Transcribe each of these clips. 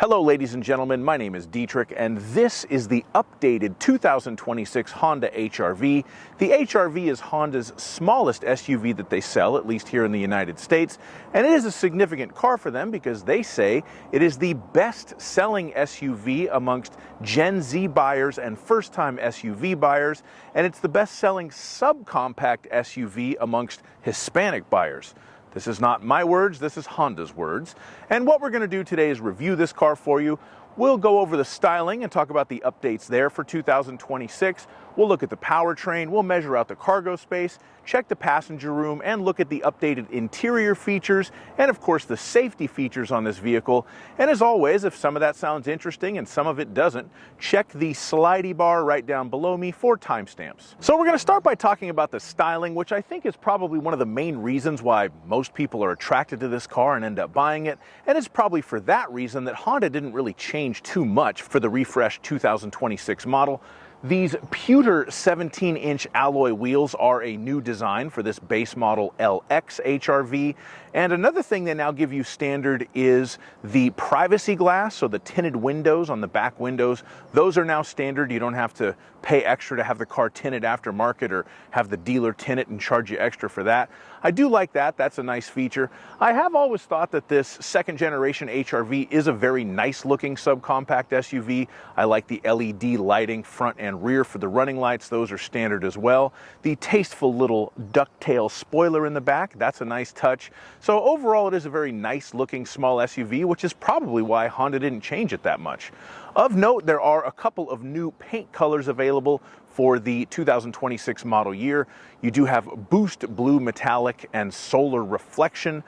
Hello ladies and gentlemen, my name is Dietrich and this is the updated 2026 Honda HR-V. The HR-V is Honda's smallest SUV that they sell, at least here in the United States, and it is a significant car for them because they say it is the best-selling SUV amongst Gen Z buyers and first-time SUV buyers, and it's the best-selling subcompact SUV amongst Hispanic buyers. This is not my words, this is Honda's words. And what we're going to do today is review this car for you. We'll go over the styling and talk about the updates there for 2026. We'll look at the powertrain, we'll measure out the cargo space, check the passenger room, and look at the updated interior features, and of course the safety features on this vehicle. And as always, if some of that sounds interesting and some of it doesn't, check the slidey bar right down below me for timestamps. So we're going to start by talking about the styling, which I think is probably one of the main reasons why most people are attracted to this car and end up buying it. And it's probably for that reason that Honda didn't really change too much for the refreshed 2026 model. These pewter 17-inch alloy wheels are a new design for this base model LX HR-V. And another thing they now give you standard is the privacy glass, so the tinted windows on the back windows. Those are now standard. You don't have to pay extra to have the car tinted aftermarket or have the dealer tint it and charge you extra for that. I do like that. That's a nice feature. I have always thought that this second generation HR-V is a very nice looking subcompact SUV. I like the LED lighting front and rear for the running lights. Those are standard as well. The tasteful little ducktail spoiler in the back, that's a nice touch. So overall, it is a very nice looking small SUV, which is probably why Honda didn't change it that much. Of note, there are a couple of new paint colors available for the 2026 model year. You do have Boost Blue Metallic and Solar Reflection.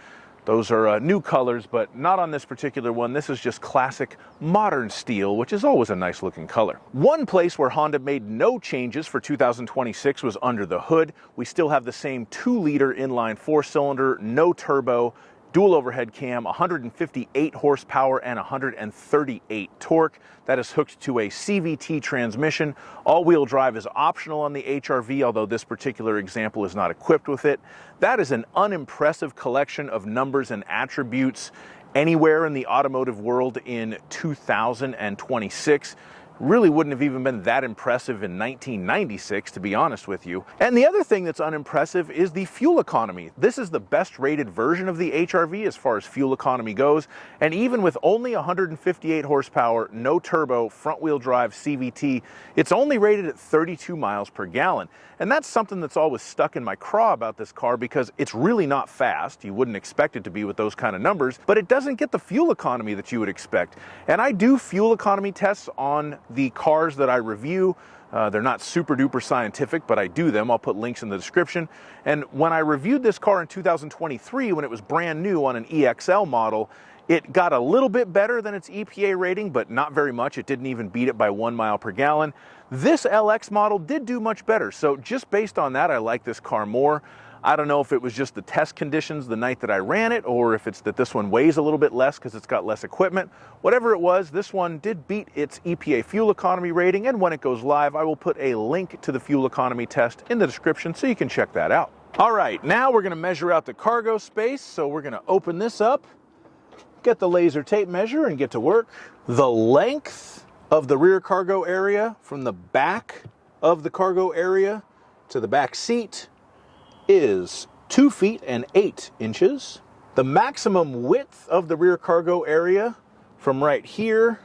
Those are new colors, but not on this particular one. This is just classic modern steel, which is always a nice looking color. One place where Honda made no changes for 2026 was under the hood. We still have the same 2-liter inline 4-cylinder, no turbo, dual overhead cam, 158 horsepower and 138 torque. That is hooked to a CVT transmission. All-wheel drive is optional on the HR-V, although this particular example is not equipped with it. That is an unimpressive collection of numbers and attributes anywhere in the automotive world in 2026. Really wouldn't have even been that impressive in 1996, to be honest with you. And the other thing that's unimpressive is the fuel economy. This is the best rated version of the HR-V as far as fuel economy goes, and even with only 158 horsepower, no turbo, front wheel drive CVT, it's only rated at 32 miles per gallon. And that's something that's always stuck in my craw about this car because it's really not fast. You wouldn't expect it to be with those kind of numbers, but it doesn't get the fuel economy that you would expect. And I do fuel economy tests on the cars that I review. They're not super duper scientific, but I do them. I'll put links in the description. And when I reviewed this car in 2023, when it was brand new on an EXL model, it got a little bit better than its EPA rating, but not very much. It didn't even beat it by 1 mile per gallon. This LX model did do much better. So just based on that, I like this car more. I don't know if it was just the test conditions the night that I ran it, or if it's that this one weighs a little bit less because it's got less equipment. Whatever it was, this one did beat its EPA fuel economy rating, and when it goes live, I will put a link to the fuel economy test in the description so you can check that out. All right, now we're going to measure out the cargo space. So we're going to open this up, get the laser tape measure, and get to work. The length of the rear cargo area from the back of the cargo area to the back seat is 2 feet and 8 inches. The maximum width of the rear cargo area from right here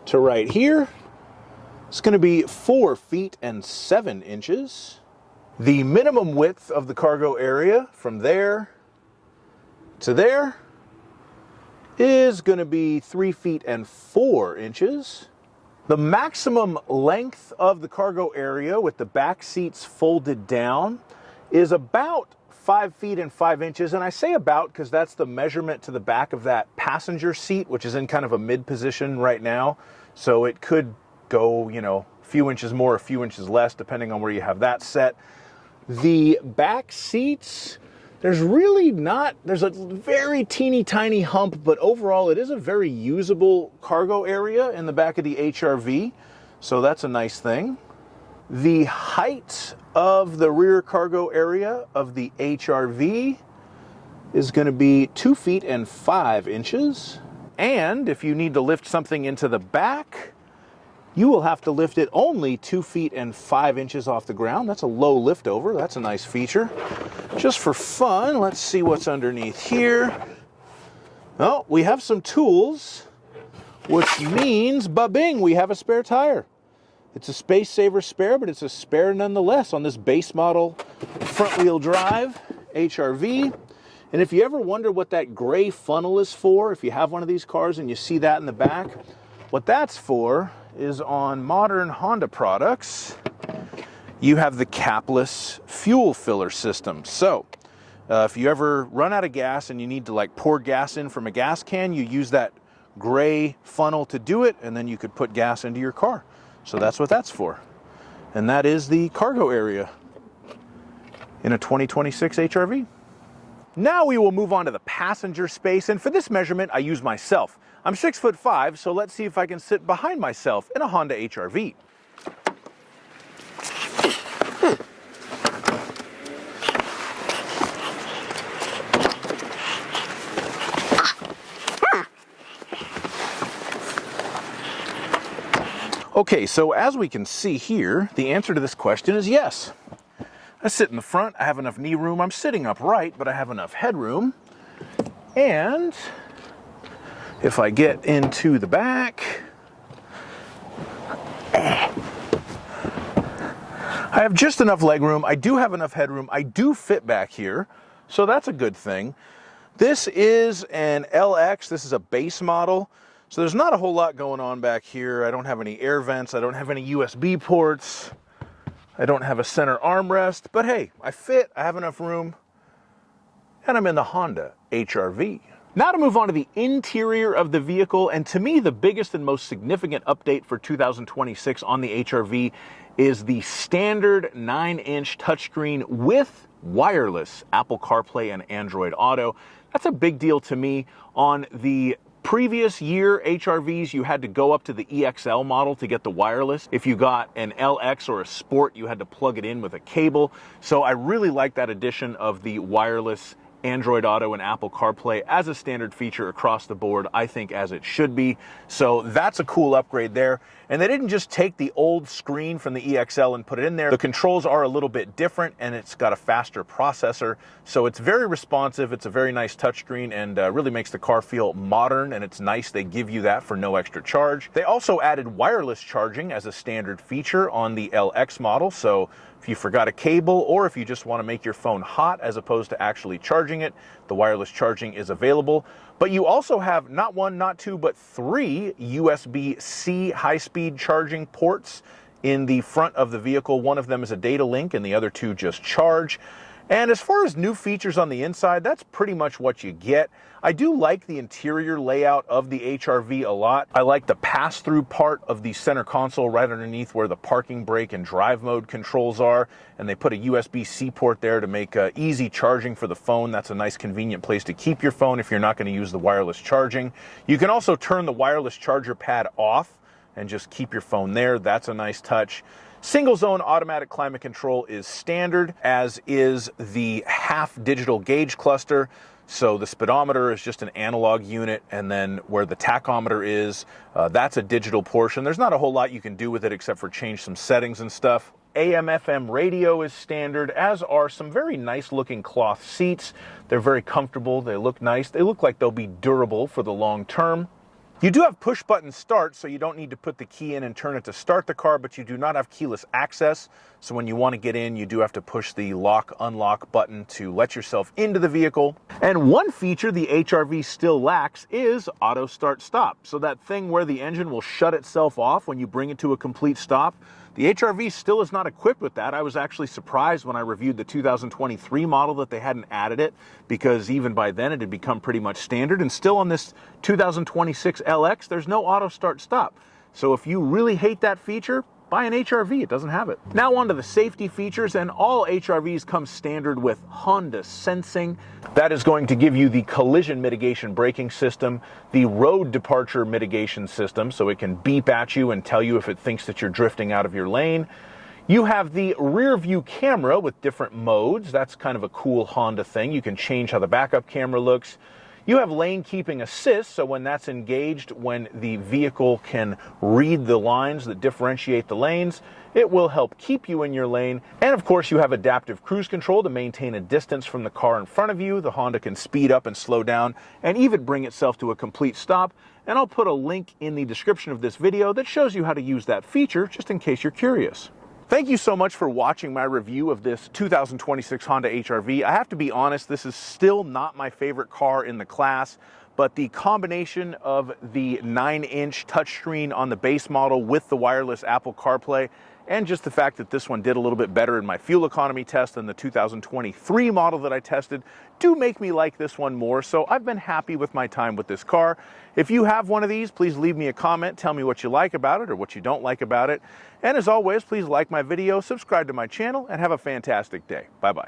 to right here is going to be 4 feet and 7 inches. The minimum width of the cargo area from there to there is going to be 3 feet and 4 inches. The maximum length of the cargo area with the back seats folded down is about 5 feet and 5 inches. And I say about because that's the measurement to the back of that passenger seat, which is in kind of a mid position right now. So it could go, a few inches more, a few inches less, depending on where you have that set. The back seats, there's a very teeny tiny hump, but overall it is a very usable cargo area in the back of the HR-V. So that's a nice thing. The height of the rear cargo area of the HR-V is going to be 2 feet and 5 inches. And if you need to lift something into the back, you will have to lift it only 2 feet and 5 inches off the ground. That's a low lift over. That's a nice feature. Just for fun, let's see what's underneath here. Oh, we have some tools, which means, ba-bing, we have a spare tire. It's a space saver spare, but it's a spare nonetheless on this base model front-wheel drive HRV. And if you ever wonder what that gray funnel is for, if you have one of these cars and you see that in the back, what that's for is on modern Honda products, you have the capless fuel filler system. So if you ever run out of gas and you need to like pour gas in from a gas can, you use that gray funnel to do it, and then you could put gas into your car. So that's what that's for. And that is the cargo area in a 2026 HRV. Now we will move on to the passenger space, and for this measurement I use myself. I'm 6'5", so let's see if I can sit behind myself in a Honda HRV. Okay, so as we can see here, the answer to this question is yes. I sit in the front, I have enough knee room, I'm sitting upright, but I have enough headroom. And if I get into the back, I have just enough leg room, I do have enough headroom, I do fit back here, so that's a good thing. This is an LX, this is a base model. So there's not a whole lot going on back here. I don't have any air vents. I don't have any USB ports. I don't have a center armrest. But hey, I fit. I have enough room. And I'm in the Honda HRV. Now to move on to the interior of the vehicle. And to me, the biggest and most significant update for 2026 on the HRV is the standard 9-inch touchscreen with wireless Apple CarPlay and Android Auto. That's a big deal to me. On the previous year HRVs, you had to go up to the EXL model to get the wireless. If you got an LX or a Sport, you had to plug it in with a cable. So I really like that addition of the wireless Android Auto and Apple CarPlay as a standard feature across the board, I think, as it should be. So that's a cool upgrade there. And they didn't just take the old screen from the EXL and put it in there. The controls are a little bit different, and it's got a faster processor. So it's very responsive. It's a very nice touchscreen, and really makes the car feel modern, and it's nice they give you that for no extra charge. They also added wireless charging as a standard feature on the LX model. So if you forgot a cable, or if you just want to make your phone hot as opposed to actually charging it, the wireless charging is available. But you also have not one, not two, but 3 USB-C high-speed charging ports in the front of the vehicle. One of them is a data link, and the other 2 just charge. And as far as new features on the inside, that's pretty much what you get. I do like the interior layout of the HRV a lot. I like the pass-through part of the center console right underneath where the parking brake and drive mode controls are. And they put a USB-C port there to make easy charging for the phone. That's a nice convenient place to keep your phone if you're not going to use the wireless charging. You can also turn the wireless charger pad off and just keep your phone there. That's a nice touch. Single zone automatic climate control is standard, as is the half digital gauge cluster. So the speedometer is just an analog unit, and then where the tachometer is, that's a digital portion. There's not a whole lot you can do with it except for change some settings and stuff. AM/FM radio is standard, as are some very nice looking cloth seats. They're very comfortable, they look nice, they look like they'll be durable for the long term. You do have push button start, so you don't need to put the key in and turn it to start the car, but you do not have keyless access. So when you want to get in, you do have to push the lock unlock button to let yourself into the vehicle. And one feature the HRV still lacks is auto start stop. So that thing where the engine will shut itself off when you bring it to a complete stop. The HRV still is not equipped with that. I was actually surprised when I reviewed the 2023 model that they hadn't added it, because even by then it had become pretty much standard. And still on this 2026 LX, there's no auto start stop. So if you really hate that feature, buy an HRV, it doesn't have it. Now on to the safety features, and all HRVs come standard with Honda Sensing. That is going to give you the collision mitigation braking system, the road departure mitigation system, so it can beep at you and tell you if it thinks that you're drifting out of your lane. You have the rear view camera with different modes. That's kind of a cool Honda thing. You can change how the backup camera looks. You have lane keeping assist, so when that's engaged, when the vehicle can read the lines that differentiate the lanes, it will help keep you in your lane. And of course, you have adaptive cruise control to maintain a distance from the car in front of you. The Honda can speed up and slow down and even bring itself to a complete stop. And I'll put a link in the description of this video that shows you how to use that feature, just in case you're curious. Thank you so much for watching my review of this 2026 Honda HR-V. I have to be honest, this is still not my favorite car in the class, but the combination of the 9-inch touchscreen on the base model with the wireless Apple CarPlay, and just the fact that this one did a little bit better in my fuel economy test than the 2023 model that I tested, do make me like this one more. So I've been happy with my time with this car. If you have one of these, please leave me a comment. Tell me what you like about it or what you don't like about it. And as always, please like my video, subscribe to my channel, and have a fantastic day. Bye-bye.